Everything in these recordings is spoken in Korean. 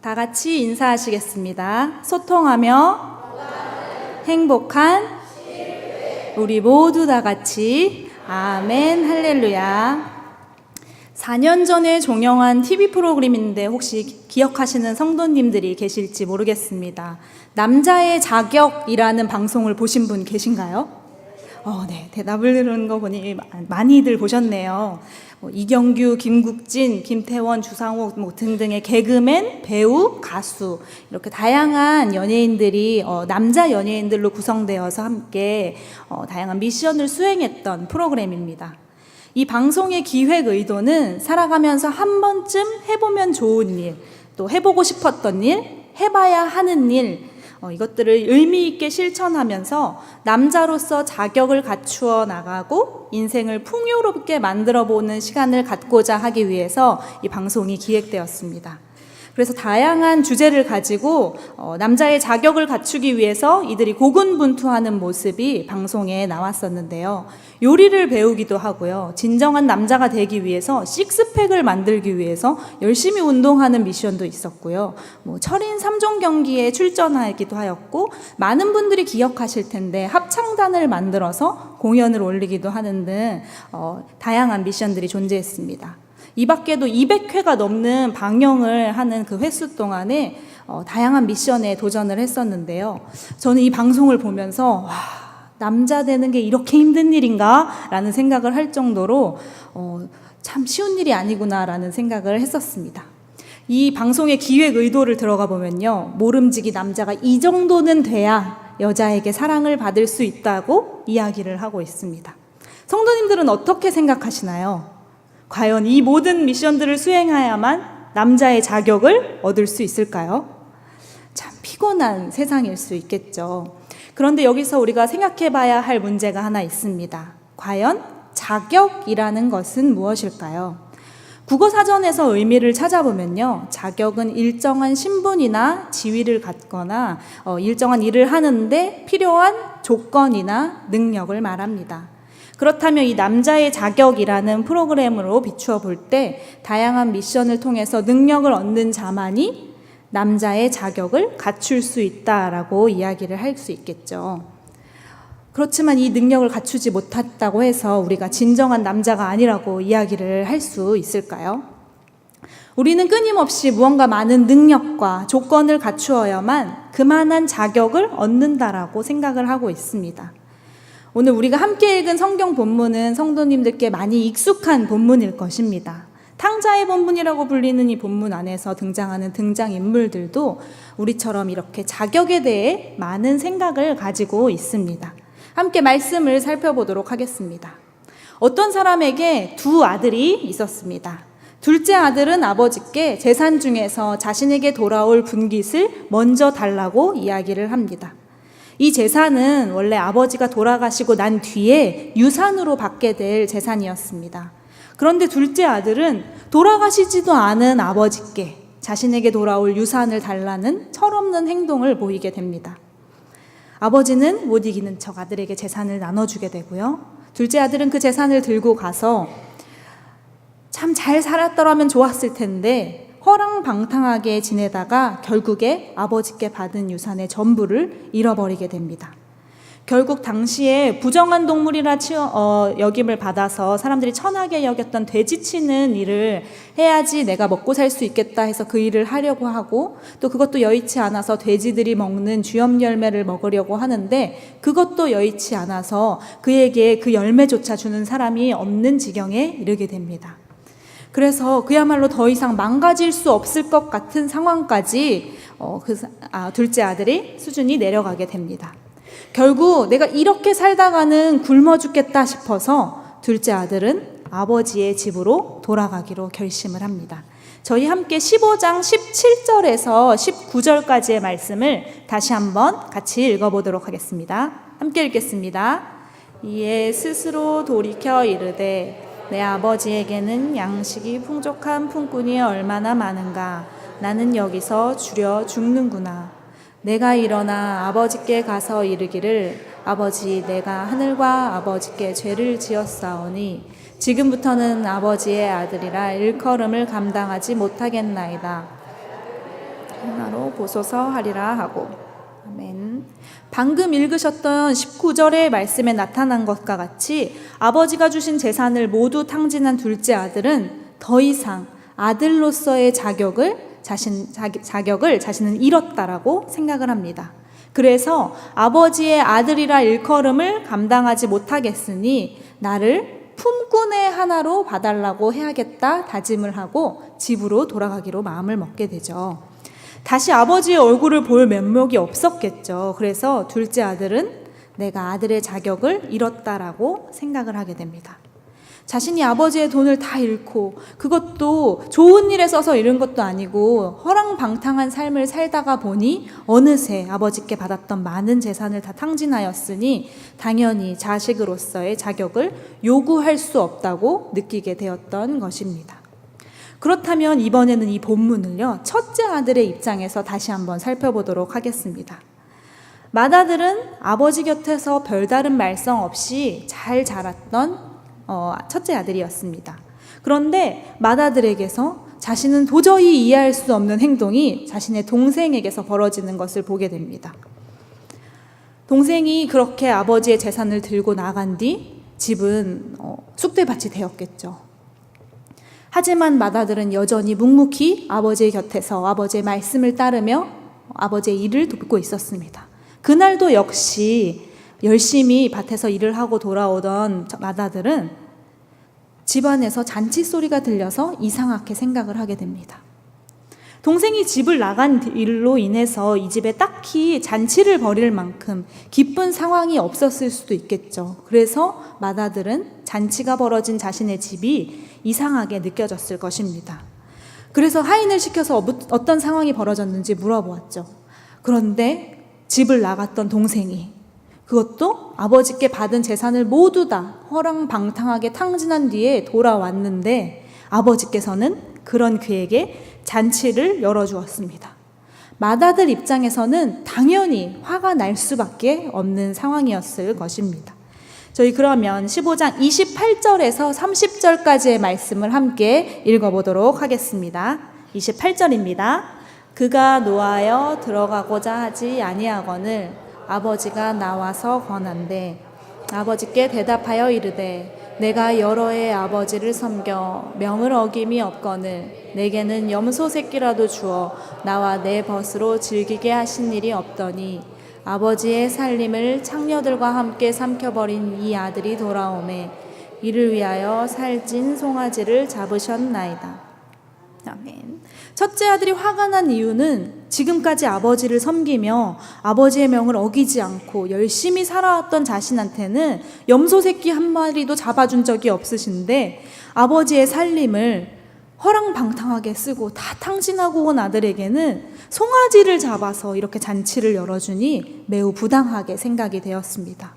다 같이 인사하시겠습니다. 소통하며 행복한 우리 모두 다 같이 아멘 할렐루야. 4년 전에 종영한 TV 프로그램인데 혹시 기억하시는 성도님들이 계실지 모르겠습니다. 남자의 자격이라는 방송을 보신 분 계신가요? 네, 대답을 들은 거 보니 많이들 보셨네요. 이경규, 김국진, 김태원, 주상욱 등등의 개그맨, 배우, 가수 이렇게 다양한 연예인들이 남자 연예인들로 구성되어서 함께 다양한 미션을 수행했던 프로그램입니다. 이 방송의 기획 의도는 살아가면서 한 번쯤 해보면 좋은 일, 또 해보고 싶었던 일, 해봐야 하는 일, 이것들을 의미 있게 실천하면서 남자로서 자격을 갖추어 나가고 인생을 풍요롭게 만들어 보는 시간을 갖고자 하기 위해서 이 방송이 기획되었습니다. 그래서 다양한 주제를 가지고 남자의 자격을 갖추기 위해서 이들이 고군분투하는 모습이 방송에 나왔었는데요. 요리를 배우기도 하고요. 진정한 남자가 되기 위해서 식스팩을 만들기 위해서 열심히 운동하는 미션도 있었고요. 철인 3종 경기에 출전하기도 하였고, 많은 분들이 기억하실 텐데 합창단을 만들어서 공연을 올리기도 하는 등 다양한 미션들이 존재했습니다. 이 밖에도 200회가 넘는 방영을 하는 그 횟수 동안에 다양한 미션에 도전을 했었는데요. 저는 이 방송을 보면서 남자 되는 게 이렇게 힘든 일인가? 라는 생각을 할 정도로 참 쉬운 일이 아니구나 라는 생각을 했었습니다. 이 방송의 기획 의도를 들어가 보면요, 모름지기 남자가 이 정도는 돼야 여자에게 사랑을 받을 수 있다고 이야기를 하고 있습니다. 성도님들은 어떻게 생각하시나요? 과연 이 모든 미션들을 수행해야만 남자의 자격을 얻을 수 있을까요? 참 피곤한 세상일 수 있겠죠. 그런데 여기서 우리가 생각해 봐야 할 문제가 하나 있습니다. 과연 자격이라는 것은 무엇일까요? 국어사전에서 의미를 찾아보면요, 자격은 일정한 신분이나 지위를 갖거나 일정한 일을 하는데 필요한 조건이나 능력을 말합니다. 그렇다면 이 남자의 자격이라는 프로그램으로 비추어 볼 때 다양한 미션을 통해서 능력을 얻는 자만이 남자의 자격을 갖출 수 있다라고 이야기를 할 수 있겠죠. 그렇지만 이 능력을 갖추지 못했다고 해서 우리가 진정한 남자가 아니라고 이야기를 할 수 있을까요? 우리는 끊임없이 무언가 많은 능력과 조건을 갖추어야만 그만한 자격을 얻는다라고 생각을 하고 있습니다. 오늘 우리가 함께 읽은 성경 본문은 성도님들께 많이 익숙한 본문일 것입니다. 탕자의 본문이라고 불리는 이 본문 안에서 등장하는 등장인물들도 우리처럼 이렇게 자격에 대해 많은 생각을 가지고 있습니다. 함께 말씀을 살펴보도록 하겠습니다. 어떤 사람에게 두 아들이 있었습니다. 둘째 아들은 아버지께 재산 중에서 자신에게 돌아올 분깃을 먼저 달라고 이야기를 합니다. 이 재산은 원래 아버지가 돌아가시고 난 뒤에 유산으로 받게 될 재산이었습니다. 그런데 둘째 아들은 돌아가시지도 않은 아버지께 자신에게 돌아올 유산을 달라는 철없는 행동을 보이게 됩니다. 아버지는 못 이기는 척 아들에게 재산을 나눠주게 되고요. 둘째 아들은 그 재산을 들고 가서 참 잘 살았더라면 좋았을 텐데 허랑방탕하게 지내다가 결국에 아버지께 받은 유산의 전부를 잃어버리게 됩니다. 결국 당시에 부정한 동물이라 여김을 받아서 사람들이 천하게 여겼던 돼지 치는 일을 해야지 내가 먹고 살 수 있겠다 해서 그 일을 하려고 하고, 또 그것도 여의치 않아서 돼지들이 먹는 쥐염 열매를 먹으려고 하는데 그것도 여의치 않아서 그에게 그 열매조차 주는 사람이 없는 지경에 이르게 됩니다. 그래서 그야말로 더 이상 망가질 수 없을 것 같은 상황까지 둘째 아들이 수준이 내려가게 됩니다. 결국 내가 이렇게 살다가는 굶어 죽겠다 싶어서 둘째 아들은 아버지의 집으로 돌아가기로 결심을 합니다. 저희 함께 15장 17절에서 19절까지의 말씀을 다시 한번 같이 읽어보도록 하겠습니다. 함께 읽겠습니다. 이에 스스로 돌이켜 이르되 내 아버지에게는 양식이 풍족한 품꾼이 얼마나 많은가. 나는 여기서 주려 죽는구나. 내가 일어나 아버지께 가서 이르기를 아버지, 내가 하늘과 아버지께 죄를 지었사오니 지금부터는 아버지의 아들이라 일컬음을 감당하지 못하겠나이다. 하나로 보소서 하리라 하고. 아멘. 방금 읽으셨던 19절의 말씀에 나타난 것과 같이 아버지가 주신 재산을 모두 탕진한 둘째 아들은 더 이상 아들로서의 자격을 자신은 잃었다라고 생각을 합니다. 그래서 아버지의 아들이라 일컬음을 감당하지 못하겠으니 나를 품꾼의 하나로 봐달라고 해야겠다 다짐을 하고 집으로 돌아가기로 마음을 먹게 되죠. 다시 아버지의 얼굴을 볼 면목이 없었겠죠. 그래서 둘째 아들은 내가 아들의 자격을 잃었다라고 생각을 하게 됩니다. 자신이 아버지의 돈을 다 잃고 그것도 좋은 일에 써서 잃은 것도 아니고 허랑방탕한 삶을 살다가 보니 어느새 아버지께 받았던 많은 재산을 다 탕진하였으니 당연히 자식으로서의 자격을 요구할 수 없다고 느끼게 되었던 것입니다. 그렇다면 이번에는 이 본문을요, 첫째 아들의 입장에서 다시 한번 살펴보도록 하겠습니다. 맏아들은 아버지 곁에서 별다른 말썽 없이 잘 자랐던 첫째 아들이었습니다. 그런데 맏아들에게서 자신은 도저히 이해할 수 없는 행동이 자신의 동생에게서 벌어지는 것을 보게 됩니다. 동생이 그렇게 아버지의 재산을 들고 나간 뒤 집은 쑥대밭이 되었겠죠. 하지만 맏아들은 여전히 묵묵히 아버지의 곁에서 아버지의 말씀을 따르며 아버지의 일을 돕고 있었습니다. 그날도 역시 열심히 밭에서 일을 하고 돌아오던 맏아들은 집안에서 잔치 소리가 들려서 이상하게 생각을 하게 됩니다. 동생이 집을 나간 일로 인해서 이 집에 딱히 잔치를 벌일 만큼 기쁜 상황이 없었을 수도 있겠죠. 그래서 맏아들은 잔치가 벌어진 자신의 집이 이상하게 느껴졌을 것입니다. 그래서 하인을 시켜서 어떤 상황이 벌어졌는지 물어보았죠. 그런데 집을 나갔던 동생이 그것도 아버지께 받은 재산을 모두 다 허랑방탕하게 탕진한 뒤에 돌아왔는데 아버지께서는 그런 그에게 잔치를 열어주었습니다. 맏아들 입장에서는 당연히 화가 날 수밖에 없는 상황이었을 것입니다. 저희 그러면 15장 28절에서 30절까지의 말씀을 함께 읽어보도록 하겠습니다. 28절입니다. 그가 노하여 들어가고자 하지 아니하거늘 아버지가 나와서 권한대 아버지께 대답하여 이르되 내가 여러 해 아버지를 섬겨 명을 어김이 없거늘 내게는 염소 새끼라도 주어 나와 내 벗으로 즐기게 하신 일이 없더니 아버지의 살림을 창녀들과 함께 삼켜버린 이 아들이 돌아오매 이를 위하여 살찐 송아지를 잡으셨나이다. 아멘. 첫째 아들이 화가 난 이유는 지금까지 아버지를 섬기며 아버지의 명을 어기지 않고 열심히 살아왔던 자신한테는 염소 새끼 한 마리도 잡아준 적이 없으신데 아버지의 살림을 허랑방탕하게 쓰고 다 탕진하고 온 아들에게는 송아지를 잡아서 이렇게 잔치를 열어주니 매우 부당하게 생각이 되었습니다.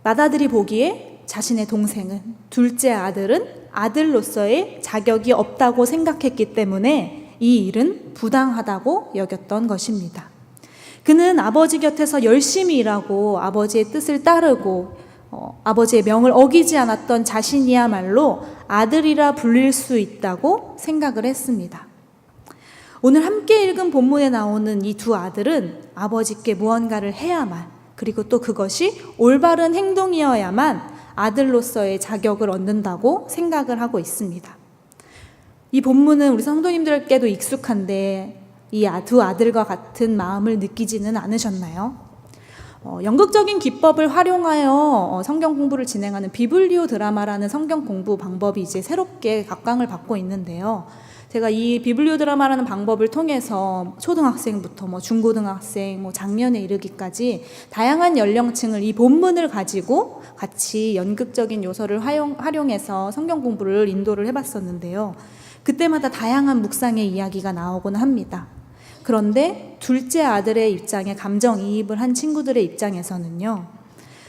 맏아들이 보기에 자신의 동생은, 둘째 아들은 아들로서의 자격이 없다고 생각했기 때문에 이 일은 부당하다고 여겼던 것입니다. 그는 아버지 곁에서 열심히 일하고 아버지의 뜻을 따르고 아버지의 명을 어기지 않았던 자신이야말로 아들이라 불릴 수 있다고 생각을 했습니다. 오늘 함께 읽은 본문에 나오는 이 두 아들은 아버지께 무언가를 해야만, 그리고 또 그것이 올바른 행동이어야만 아들로서의 자격을 얻는다고 생각을 하고 있습니다. 이 본문은 우리 성도님들께도 익숙한데 이 두 아들과 같은 마음을 느끼지는 않으셨나요? 연극적인 기법을 활용하여 성경 공부를 진행하는 비블리오 드라마라는 성경 공부 방법이 이제 새롭게 각광을 받고 있는데요. 제가 이 비블리오 드라마라는 방법을 통해서 초등학생부터 중고등학생, 장년에 이르기까지 다양한 연령층을 이 본문을 가지고 같이 연극적인 요소를 활용해서 성경 공부를 인도를 해봤었는데요. 그때마다 다양한 묵상의 이야기가 나오곤 합니다. 그런데 둘째 아들의 입장에 감정이입을 한 친구들의 입장에서는요,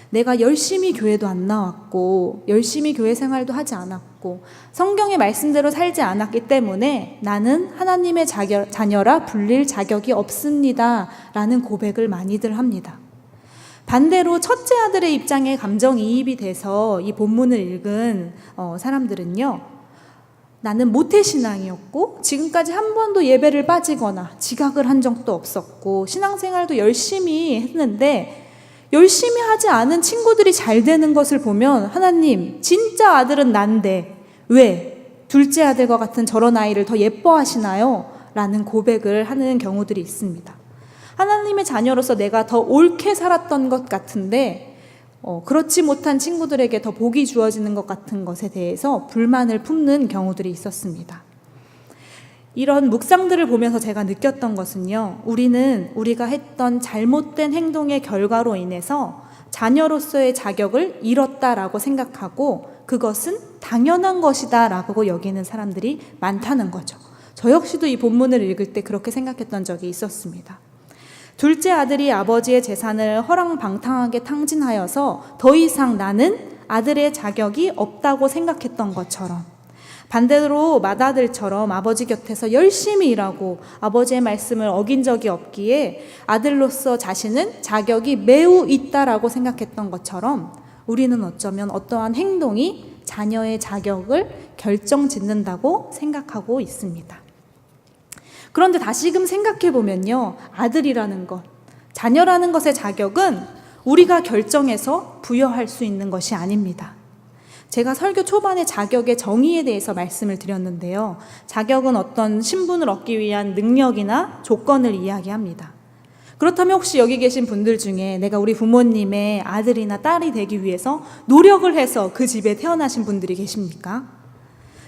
내가 열심히 교회도 안 나왔고 열심히 교회 생활도 하지 않았고 성경의 말씀대로 살지 않았기 때문에 나는 하나님의 자녀라 불릴 자격이 없습니다 라는 고백을 많이들 합니다. 반대로 첫째 아들의 입장에 감정이입이 돼서 이 본문을 읽은 사람들은요, 나는 모태신앙이었고 지금까지 한 번도 예배를 빠지거나 지각을 한 적도 없었고 신앙생활도 열심히 했는데 열심히 하지 않은 친구들이 잘 되는 것을 보면 하나님, 진짜 아들은 난데 왜 둘째 아들과 같은 저런 아이를 더 예뻐하시나요? 라는 고백을 하는 경우들이 있습니다. 하나님의 자녀로서 내가 더 옳게 살았던 것 같은데 그렇지 못한 친구들에게 더 복이 주어지는 것 같은 것에 대해서 불만을 품는 경우들이 있었습니다. 이런 묵상들을 보면서 제가 느꼈던 것은요, 우리는 우리가 했던 잘못된 행동의 결과로 인해서 자녀로서의 자격을 잃었다라고 생각하고 그것은 당연한 것이다 라고 여기는 사람들이 많다는 거죠. 저 역시도 이 본문을 읽을 때 그렇게 생각했던 적이 있었습니다. 둘째 아들이 아버지의 재산을 허랑방탕하게 탕진하여서 더 이상 나는 아들의 자격이 없다고 생각했던 것처럼, 반대로 맏아들처럼 아버지 곁에서 열심히 일하고 아버지의 말씀을 어긴 적이 없기에 아들로서 자신은 자격이 매우 있다라고 생각했던 것처럼 우리는 어쩌면 어떠한 행동이 자녀의 자격을 결정짓는다고 생각하고 있습니다. 그런데 다시금 생각해 보면요, 아들이라는 것, 자녀라는 것의 자격은 우리가 결정해서 부여할 수 있는 것이 아닙니다. 제가 설교 초반에 자격의 정의에 대해서 말씀을 드렸는데요, 자격은 어떤 신분을 얻기 위한 능력이나 조건을 이야기합니다. 그렇다면 혹시 여기 계신 분들 중에 내가 우리 부모님의 아들이나 딸이 되기 위해서 노력을 해서 그 집에 태어나신 분들이 계십니까?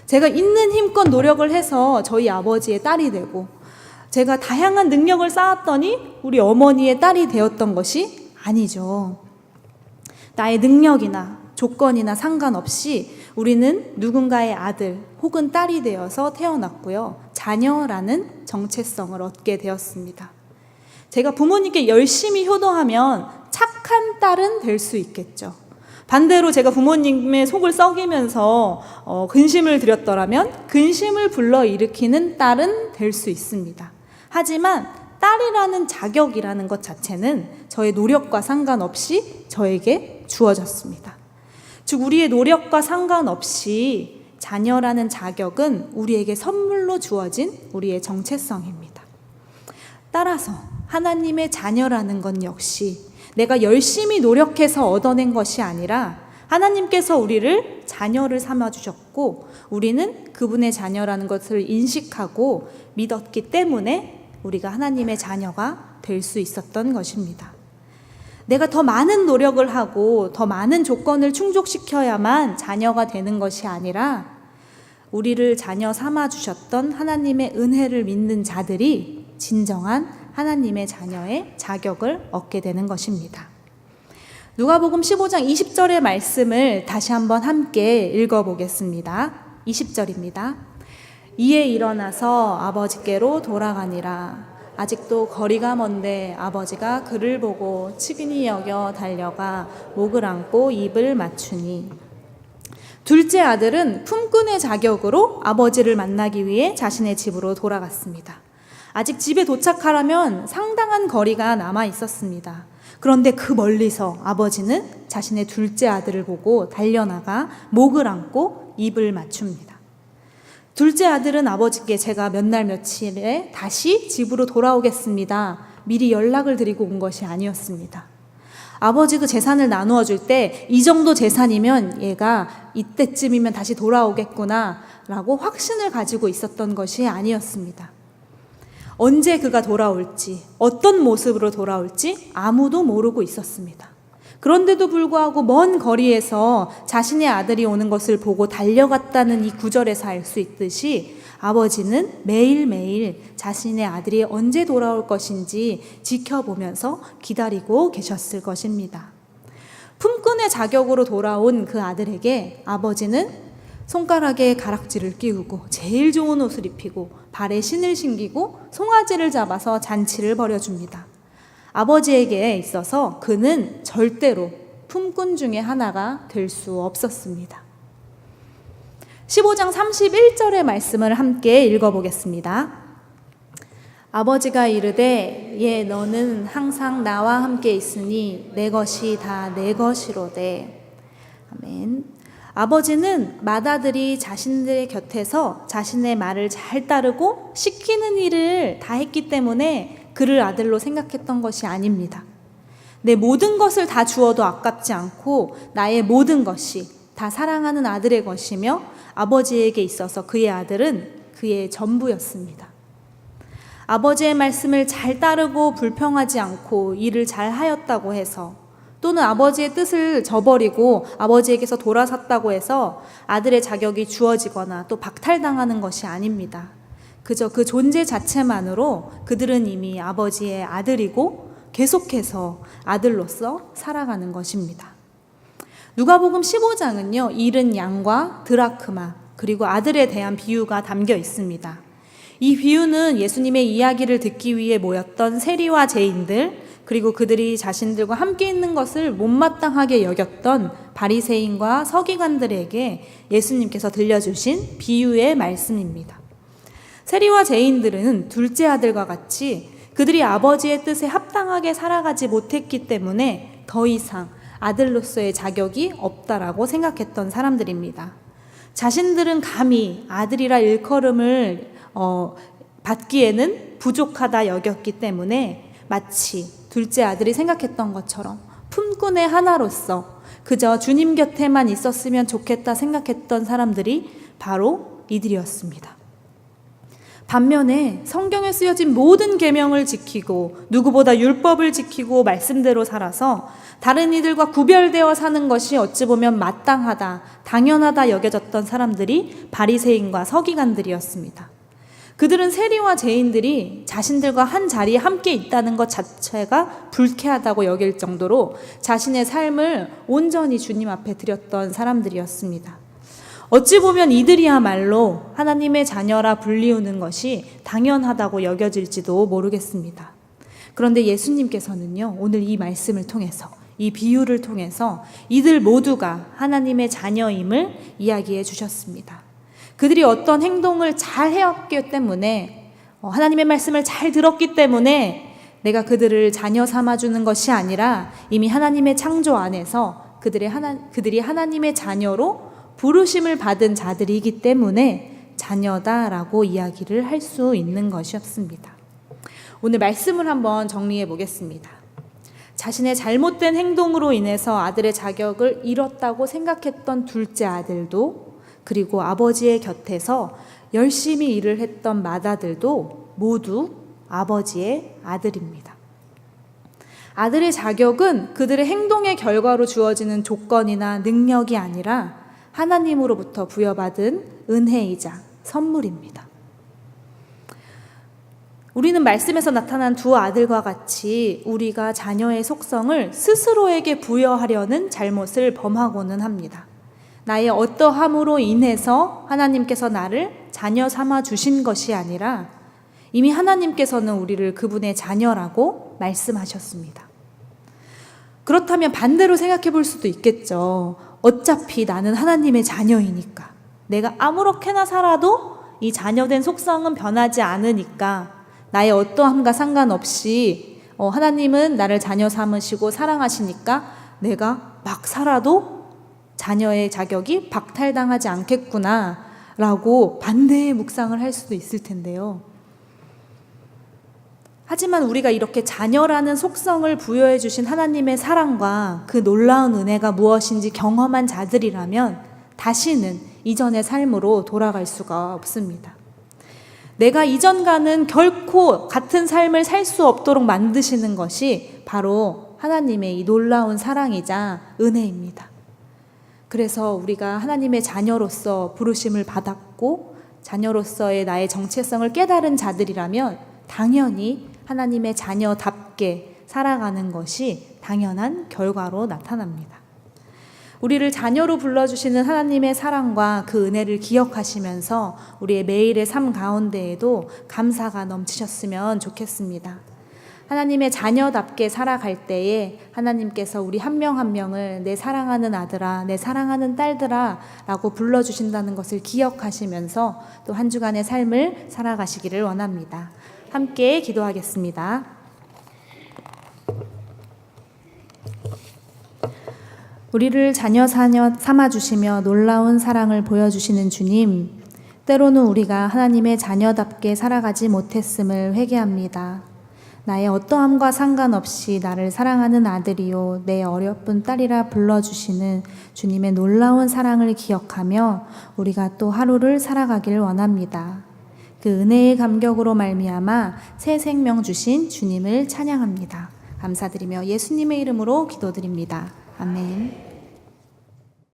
제가 있는 힘껏 노력을 해서 저희 아버지의 딸이 되고 제가 다양한 능력을 쌓았더니 우리 어머니의 딸이 되었던 것이 아니죠. 나의 능력이나 조건이나 상관없이 우리는 누군가의 아들 혹은 딸이 되어서 태어났고요, 자녀라는 정체성을 얻게 되었습니다. 제가 부모님께 열심히 효도하면 착한 딸은 될 수 있겠죠. 반대로 제가 부모님의 속을 썩이면서 근심을 드렸더라면 근심을 불러일으키는 딸은 될 수 있습니다. 하지만 딸이라는 자격이라는 것 자체는 저의 노력과 상관없이 저에게 주어졌습니다. 즉 우리의 노력과 상관없이 자녀라는 자격은 우리에게 선물로 주어진 우리의 정체성입니다. 따라서 하나님의 자녀라는 건 역시 내가 열심히 노력해서 얻어낸 것이 아니라 하나님께서 우리를 자녀를 삼아주셨고 우리는 그분의 자녀라는 것을 인식하고 믿었기 때문에 우리가 하나님의 자녀가 될 수 있었던 것입니다. 내가 더 많은 노력을 하고 더 많은 조건을 충족시켜야만 자녀가 되는 것이 아니라 우리를 자녀 삼아주셨던 하나님의 은혜를 믿는 자들이 진정한 하나님의 자녀의 자격을 얻게 되는 것입니다. 누가복음 15장 20절의 말씀을 다시 한번 함께 읽어보겠습니다. 20절입니다. 이에 일어나서 아버지께로 돌아가니라. 아직도 거리가 먼데 아버지가 그를 보고 측은히 여겨 달려가 목을 안고 입을 맞추니. 둘째 아들은 품꾼의 자격으로 아버지를 만나기 위해 자신의 집으로 돌아갔습니다. 아직 집에 도착하려면 상당한 거리가 남아 있었습니다. 그런데 그 멀리서 아버지는 자신의 둘째 아들을 보고 달려나가 목을 안고 입을 맞춥니다. 둘째 아들은 아버지께 제가 몇 날 며칠에 다시 집으로 돌아오겠습니다. 미리 연락을 드리고 온 것이 아니었습니다. 아버지도 재산을 나누어 줄 때 이 정도 재산이면 얘가 이때쯤이면 다시 돌아오겠구나 라고 확신을 가지고 있었던 것이 아니었습니다. 언제 그가 돌아올지, 어떤 모습으로 돌아올지 아무도 모르고 있었습니다. 그런데도 불구하고 먼 거리에서 자신의 아들이 오는 것을 보고 달려갔다는 이 구절에서 알 수 있듯이 아버지는 매일매일 자신의 아들이 언제 돌아올 것인지 지켜보면서 기다리고 계셨을 것입니다. 품꾼의 자격으로 돌아온 그 아들에게 아버지는 손가락에 가락지를 끼우고 제일 좋은 옷을 입히고 발에 신을 신기고 송아지를 잡아서 잔치를 벌여줍니다. 아버지에게 있어서 그는 절대로 품꾼 중에 하나가 될 수 없었습니다. 15장 31절의 말씀을 함께 읽어보겠습니다. 아버지가 이르되 예 너는 항상 나와 함께 있으니 내 것이 다 내 것이로되. 아멘. 아버지는 맏아들이 자신들의 곁에서 자신의 말을 잘 따르고 시키는 일을 다 했기 때문에 그를 아들로 생각했던 것이 아닙니다. 내 모든 것을 다 주어도 아깝지 않고 나의 모든 것이 다 사랑하는 아들의 것이며 아버지에게 있어서 그의 아들은 그의 전부였습니다. 아버지의 말씀을 잘 따르고 불평하지 않고 일을 잘 하였다고 해서, 또는 아버지의 뜻을 저버리고 아버지에게서 돌아섰다고 해서 아들의 자격이 주어지거나 또 박탈당하는 것이 아닙니다. 그저 그 존재 자체만으로 그들은 이미 아버지의 아들이고 계속해서 아들로서 살아가는 것입니다. 누가복음 15장은요, 잃은 양과 드라크마 그리고 아들에 대한 비유가 담겨 있습니다. 이 비유는 예수님의 이야기를 듣기 위해 모였던 세리와 죄인들, 그리고 그들이 자신들과 함께 있는 것을 못마땅하게 여겼던 바리새인과 서기관들에게 예수님께서 들려주신 비유의 말씀입니다. 세리와 죄인들은 둘째 아들과 같이 그들이 아버지의 뜻에 합당하게 살아가지 못했기 때문에 더 이상 아들로서의 자격이 없다라고 생각했던 사람들입니다. 자신들은 감히 아들이라 일컬음을 받기에는 부족하다 여겼기 때문에 마치 둘째 아들이 생각했던 것처럼 품꾼의 하나로서 그저 주님 곁에만 있었으면 좋겠다 생각했던 사람들이 바로 이들이었습니다. 반면에 성경에 쓰여진 모든 계명을 지키고 누구보다 율법을 지키고 말씀대로 살아서 다른 이들과 구별되어 사는 것이 어찌 보면 마땅하다, 당연하다 여겨졌던 사람들이 바리새인과 서기관들이었습니다. 그들은 세리와 죄인들이 자신들과 한 자리에 함께 있다는 것 자체가 불쾌하다고 여길 정도로 자신의 삶을 온전히 주님 앞에 드렸던 사람들이었습니다. 어찌 보면 이들이야말로 하나님의 자녀라 불리우는 것이 당연하다고 여겨질지도 모르겠습니다. 그런데 예수님께서는요, 오늘 이 말씀을 통해서, 이 비유를 통해서 이들 모두가 하나님의 자녀임을 이야기해 주셨습니다. 그들이 어떤 행동을 잘 해왔기 때문에, 하나님의 말씀을 잘 들었기 때문에 내가 그들을 자녀 삼아주는 것이 아니라 이미 하나님의 창조 안에서 그들이 하나님의 자녀로 부르심을 받은 자들이기 때문에 자녀다라고 이야기를 할 수 있는 것이었습니다. 오늘 말씀을 한번 정리해 보겠습니다. 자신의 잘못된 행동으로 인해서 아들의 자격을 잃었다고 생각했던 둘째 아들도, 그리고 아버지의 곁에서 열심히 일을 했던 맏아들도 모두 아버지의 아들입니다. 아들의 자격은 그들의 행동의 결과로 주어지는 조건이나 능력이 아니라 하나님으로부터 부여받은 은혜이자 선물입니다. 우리는 말씀에서 나타난 두 아들과 같이 우리가 자녀의 속성을 스스로에게 부여하려는 잘못을 범하고는 합니다. 나의 어떠함으로 인해서 하나님께서 나를 자녀 삼아 주신 것이 아니라 이미 하나님께서는 우리를 그분의 자녀라고 말씀하셨습니다. 그렇다면 반대로 생각해 볼 수도 있겠죠. 어차피 나는 하나님의 자녀이니까, 내가 아무렇게나 살아도 이 자녀된 속성은 변하지 않으니까 나의 어떠함과 상관없이 하나님은 나를 자녀 삼으시고 사랑하시니까 내가 막 살아도 자녀의 자격이 박탈당하지 않겠구나 라고 반대의 묵상을 할 수도 있을 텐데요. 하지만 우리가 이렇게 자녀라는 속성을 부여해 주신 하나님의 사랑과 그 놀라운 은혜가 무엇인지 경험한 자들이라면 다시는 이전의 삶으로 돌아갈 수가 없습니다. 내가 이전과는 결코 같은 삶을 살 수 없도록 만드시는 것이 바로 하나님의 이 놀라운 사랑이자 은혜입니다. 그래서 우리가 하나님의 자녀로서 부르심을 받았고 자녀로서의 나의 정체성을 깨달은 자들이라면 당연히 하나님의 자녀답게 살아가는 것이 당연한 결과로 나타납니다. 우리를 자녀로 불러주시는 하나님의 사랑과 그 은혜를 기억하시면서 우리의 매일의 삶 가운데에도 감사가 넘치셨으면 좋겠습니다. 하나님의 자녀답게 살아갈 때에 하나님께서 우리 한 명 한 명을 내 사랑하는 아들아, 내 사랑하는 딸들아 라고 불러주신다는 것을 기억하시면서 또 한 주간의 삶을 살아가시기를 원합니다. 함께 기도하겠습니다. 우리를 자녀 삼아주시며 놀라운 사랑을 보여주시는 주님, 때로는 우리가 하나님의 자녀답게 살아가지 못했음을 회개합니다. 나의 어떠함과 상관없이 나를 사랑하는 아들이요 내 어여쁜 딸이라 불러주시는 주님의 놀라운 사랑을 기억하며 우리가 또 하루를 살아가길 원합니다. 그 은혜의 감격으로 말미암아 새 생명 주신 주님을 찬양합니다. 감사드리며 예수님의 이름으로 기도드립니다. 아멘.